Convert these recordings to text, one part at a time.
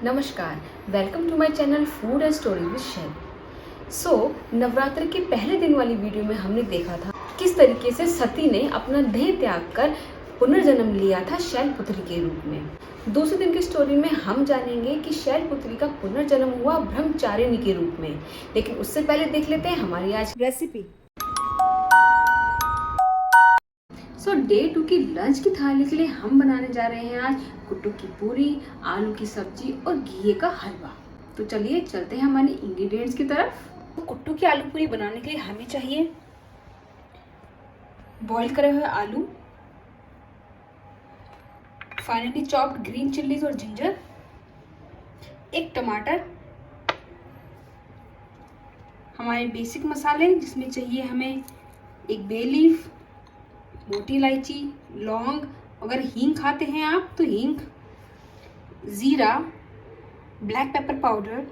नमस्कार, welcome to my channel food and story with Shail. Navratra के पहले दिन वाली वीडियो में हमने देखा था किस तरीके से सती ने अपना देह त्याग कर पुनर्जन्म लिया था शैलपुत्री के रूप में। दूसरे दिन की स्टोरी में हम जानेंगे कि शैलपुत्री का पुनर्जन्म हुआ ब्रह्मचारिणी के रूप में। लेकिन उससे पहले देख लेते हैं हमारी आज रेसिपी। डे 2 की लंच की थाली के लिए हम बनाने जा रहे हैं आज कुट्टू की पूरी, आलू की सब्जी और घी का हलवा। तो चलिए चलते हैं हमारे इंग्रेडिएंट्स की तरफ। तो कुट्टू की आलू पूरी बनाने के लिए हमें चाहिए बॉईल करे हुए आलू, फाइनली चॉप्ड ग्रीन चिल्लीज और जिंजर, एक टमाटर, हमारे बेसिक मसाले जिसमें चाहिए हमें एक बे लीफ, मोटी इलायची, लौंग, अगर हींग खाते हैं आप तो हींग, जीरा, ब्लैक पेपर पाउडर,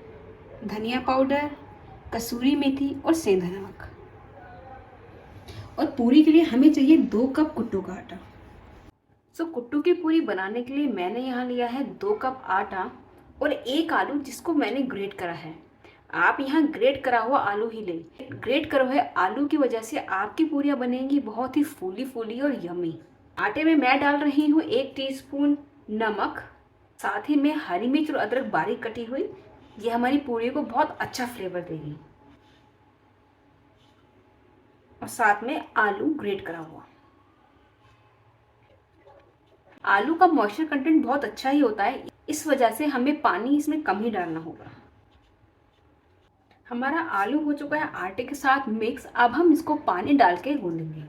धनिया पाउडर, कसूरी मेथी और सेंधा नमक। और पूरी के लिए हमें चाहिए 2 कप कुट्टू का आटा। कुट्टू की पूरी बनाने के लिए मैंने यहाँ लिया है 2 कप आटा और 1 आलू जिसको मैंने ग्रेट करा है। आप यहाँ ग्रेट करा हुआ आलू ही लें। ग्रेट करा हुए आलू की वजह से आपकी पूरियाँ बनेंगी बहुत ही फूली फूली और यमी। आटे में मैं डाल रही हूँ 1 टीस्पून नमक, साथ ही में हरी मिर्च और अदरक बारीक कटी हुई। ये हमारी पूरी को बहुत अच्छा फ्लेवर देगी। और साथ में आलू ग्रेट करा हुआ। आलू का मॉइस्चर कंटेंट बहुत अच्छा ही होता है, इस वजह से हमें पानी इसमें कम ही डालना होगा। हमारा आलू हो चुका है आटे के साथ मिक्स। अब हम इसको पानी डाल के गूंदेंगे।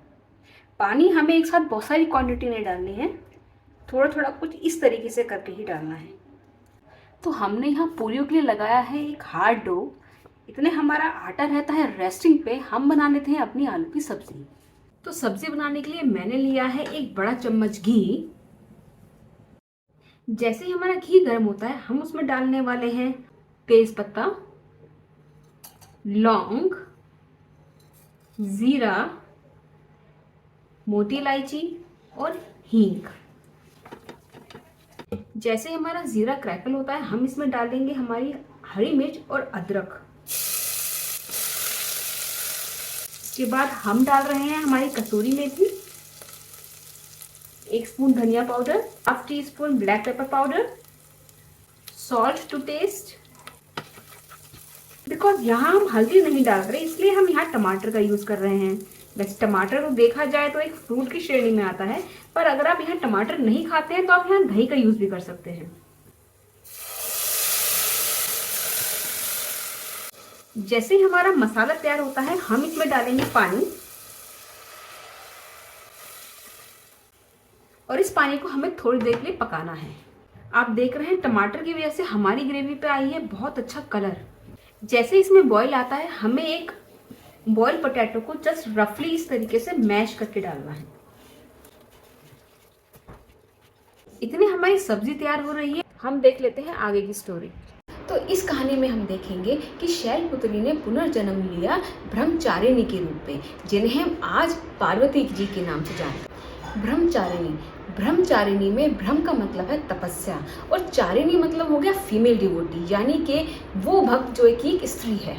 पानी हमें एक साथ बहुत सारी क्वांटिटी नहीं डालनी है, थोड़ा थोड़ा कुछ इस तरीके से करके ही डालना है। तो हमने यहाँ पूरियों के लिए लगाया है एक हार्ड डो। इतने हमारा आटा रहता है रेस्टिंग पे। हम बना लेते हैं अपनी आलू की सब्जी। तो सब्जी बनाने के लिए मैंने लिया है 1 बड़ा चम्मच घी। जैसे ही हमारा घी गर्म होता है हम उसमें डालने वाले हैं तेज पत्ता, लौंग, जीरा, मोटी इलायची और हींग। जैसे हमारा जीरा क्रैकल होता है हम इसमें डाल देंगे हमारी हरी मिर्च और अदरक। इसके बाद हम डाल रहे हैं हमारी कसूरी मेथी, 1 स्पून धनिया powder, half teaspoon black pepper powder, salt to taste. Because यहाँ हम हल्दी नहीं डाल रहे इसलिए हम यहाँ टमाटर का यूज कर रहे हैं। वैसे टमाटर को देखा जाए तो एक फ्रूट की श्रेणी में आता है, पर अगर आप यहाँ टमाटर नहीं खाते हैं तो आप यहाँ दही का यूज भी कर सकते हैं। जैसे ही हमारा मसाला तैयार होता है हम इसमें डालेंगे पानी। और इस पानी को हमें थोड़ी देर के लिए पकाना है। आप देख रहे हैं टमाटर की वजह से हमारी ग्रेवी पे आई है बहुत अच्छा कलर। जैसे इसमें बॉईल आता है हमें एक बॉयल पोटैटो को जस्ट रफली इस तरीके से मैश करके डालना है। इतनी हमारी सब्जी तैयार हो रही है। हम देख लेते हैं आगे की स्टोरी। तो इस कहानी में हम देखेंगे कि शैलपुत्री ने पुनर्जन्म लिया ब्रह्मचारिणी के रूप में, जिन्हें हम आज पार्वती जी के नाम से जानते हैं। ब्रह्मचारिणी, ब्रह्मचारिणी में ब्रह्म का मतलब है तपस्या और चारिणी मतलब हो गया फीमेल डिवोटी, यानी कि वो भक्त जो एक स्त्री है।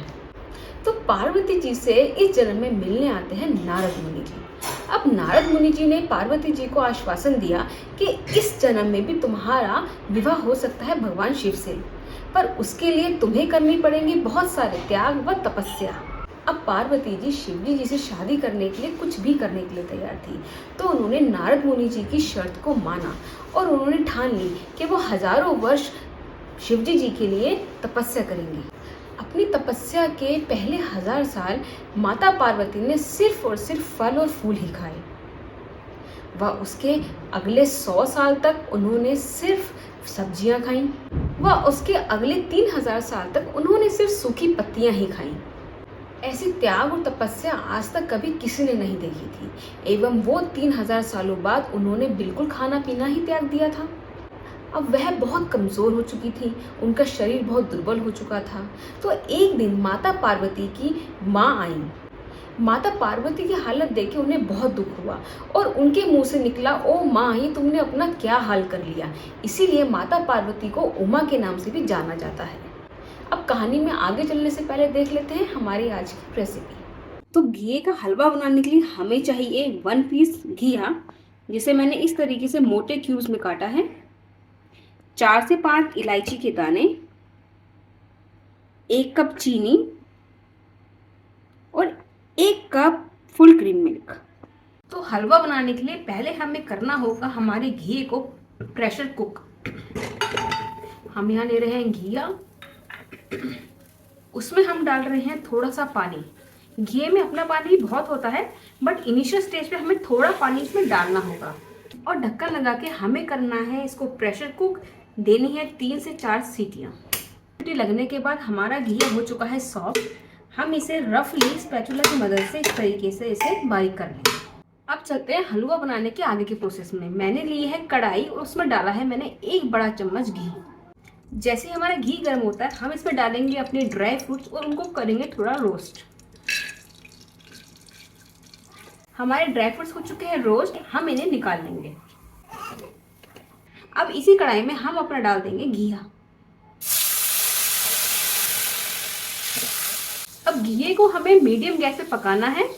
तो पार्वती जी से इस जन्म में मिलने आते हैं नारद मुनि जी। अब नारद मुनि जी ने पार्वती जी को आश्वासन दिया कि इस जन्म में भी तुम्हारा विवाह हो सकता है भगवान शिव से, पर उसके लिए तुम्हें करनी पड़ेगी बहुत सारे त्याग व तपस्या। अब पार्वती जी शिवजी जी से शादी करने के लिए कुछ भी करने के लिए तैयार थी। तो उन्होंने नारद मुनि जी की शर्त को माना और उन्होंने ठान ली कि वो हजारों वर्ष शिवजी जी के लिए तपस्या करेंगी। अपनी तपस्या के पहले 1000 साल माता पार्वती ने सिर्फ और सिर्फ फल और फूल ही खाए। वह उसके अगले 100 साल तक उन्होंने सिर्फ सब्जियां खाई। वह उसके अगले 3000 साल तक उन्होंने सिर्फ सूखी पत्तियां ही खाई। ऐसी त्याग और तपस्या आज तक कभी किसी ने नहीं देखी थी। एवं वो 3000 सालों बाद उन्होंने बिल्कुल खाना पीना ही त्याग दिया था। अब वह बहुत कमज़ोर हो चुकी थी, उनका शरीर बहुत दुर्बल हो चुका था। तो एक दिन माता पार्वती की माँ आई माता पार्वती की हालत देख के उन्हें बहुत दुख हुआ और उनके मुंह से निकला, ओ माँ, ये तुमने अपना क्या हाल कर लिया। इसीलिए माता पार्वती को उमा के नाम से भी जाना जाता है। अब कहानी में आगे चलने से पहले देख लेते हैं हमारी आज की रेसिपी। तो घी का हलवा बनाने के लिए हमें चाहिए 1 पीस घिया, जिसे मैंने इस तरीके से मोटे क्यूब्स में काटा है, 4 से 5 इलायची के दाने, 1 कप चीनी और 1 कप फुल क्रीम मिल्क। तो हलवा बनाने के लिए पहले हमें करना होगा हमारे घी को प्रेशर कुक। हम यहाँ ले रहे हैं घिया, उसमें हम डाल रहे हैं थोड़ा सा पानी। घी में अपना पानी बहुत होता है, बट इनिशियल स्टेज पे हमें थोड़ा पानी इसमें डालना होगा और ढक्कन लगा के हमें करना है इसको प्रेशर कुक। देनी है 3 से 4 सीटियाँ। सीटी लगने के बाद हमारा घिया हो चुका है सॉफ्ट। हम इसे रफली स्पैचुला की मदद से इस तरीके से इसे बारीक कर लेंगे। अब चलते हैं हलवा बनाने के आगे के प्रोसेस में। मैंने ली है कढ़ाई और उसमें डाला है मैंने 1 बड़ा चम्मच घी। जैसे ही हमारा घी गर्म होता है हम इसमें डालेंगे अपने ड्राई फ्रूट्स और उनको करेंगे थोड़ा रोस्ट। हमारे ड्राई फ्रूट्स हो चुके हैं रोस्ट, हम इन्हें निकाल लेंगे। अब इसी कढ़ाई में हम अपना डाल देंगे घिया। अब घी को हमें मीडियम गैस पे पकाना है।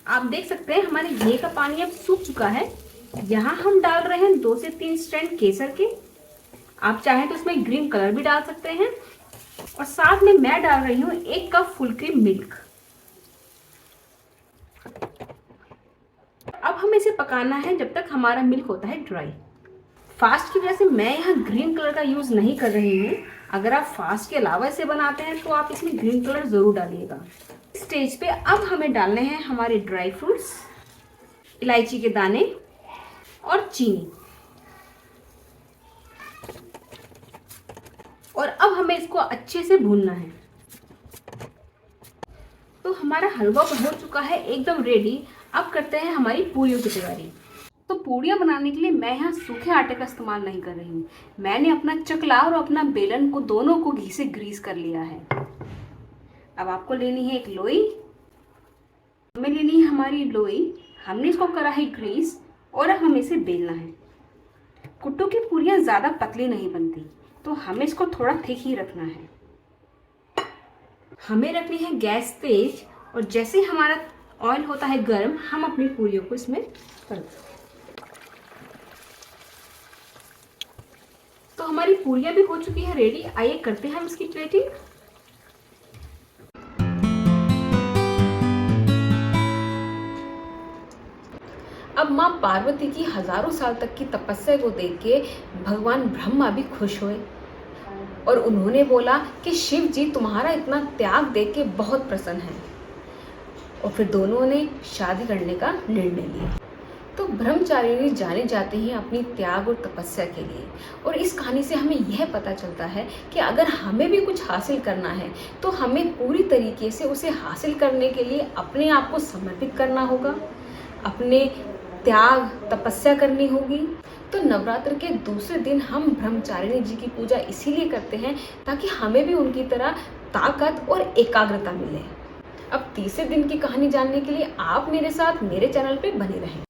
आप देख सकते हैं हमारे घी का पानी अब सूख चुका है। यहाँ हम डाल रहे हैं 2 से 3 स्ट्रैंड केसर के। आप चाहें तो इसमें ग्रीन कलर भी डाल सकते हैं। और साथ में मैं डाल रही हूँ 1 कप फुल क्रीम मिल्क। अब हमें इसे पकाना है जब तक हमारा मिल्क होता है ड्राई। फास्ट की वजह से मैं यहाँ ग्रीन कलर का यूज नहीं कर रही हूँ। अगर आप फास्ट के अलावा इसे बनाते हैं तो आप इसमें ग्रीन कलर जरूर डालिएगा। स्टेज पे अब हमें डालने हैं हमारे ड्राई फ्रूट्स, इलायची के दाने और चीनी। और अब हमें इसको अच्छे से भूनना है। तो हमारा हलवा हो चुका है एकदम रेडी। अब करते हैं हमारी पूरियों की तैयारी। तो पूड़ियाँ बनाने के लिए मैं यहाँ सूखे आटे का इस्तेमाल नहीं कर रही हूँ। मैंने अपना चकला और अपना बेलन को दोनों को घी से ग्रीस कर लिया है। अब आपको लेनी है एक लोई। हमें लेनी है हमारी लोई, हमने इसको करा है ग्रीस और अब हमें इसे बेलना है। कुट्टू की पूरियाँ ज़्यादा पतली नहीं बनती, तो हमें इसको थोड़ा थिक ही रखना है। हमें रखनी है गैस तेज और जैसे हमारा ऑयल होता है गर्म, हम अपनी पूरियों को इसमें कर दें। तो हमारी पूरियां भी हो चुकी है रेडी। आइए करते हैं हम इसकी प्लेटिंग। अब माँ पार्वती की हजारों साल तक की तपस्या को देख के भगवान ब्रह्मा भी खुश हुए और उन्होंने बोला कि शिव जी तुम्हारा इतना त्याग देख के बहुत प्रसन्न है। और फिर दोनों ने शादी करने का निर्णय लिया। तो ब्रह्मचारिणी जाने जाते हैं अपनी त्याग और तपस्या के लिए। और इस कहानी से हमें यह पता चलता है कि अगर हमें भी कुछ हासिल करना है तो हमें पूरी तरीके से उसे हासिल करने के लिए अपने आप को समर्पित करना होगा, अपने त्याग तपस्या करनी होगी। तो नवरात्र के दूसरे दिन हम ब्रह्मचारिणी जी की पूजा इसीलिए करते हैं ताकि हमें भी उनकी तरह ताकत और एकाग्रता मिले। अब तीसरे दिन की कहानी जानने के लिए आप मेरे साथ मेरे चैनल पे बने रहें।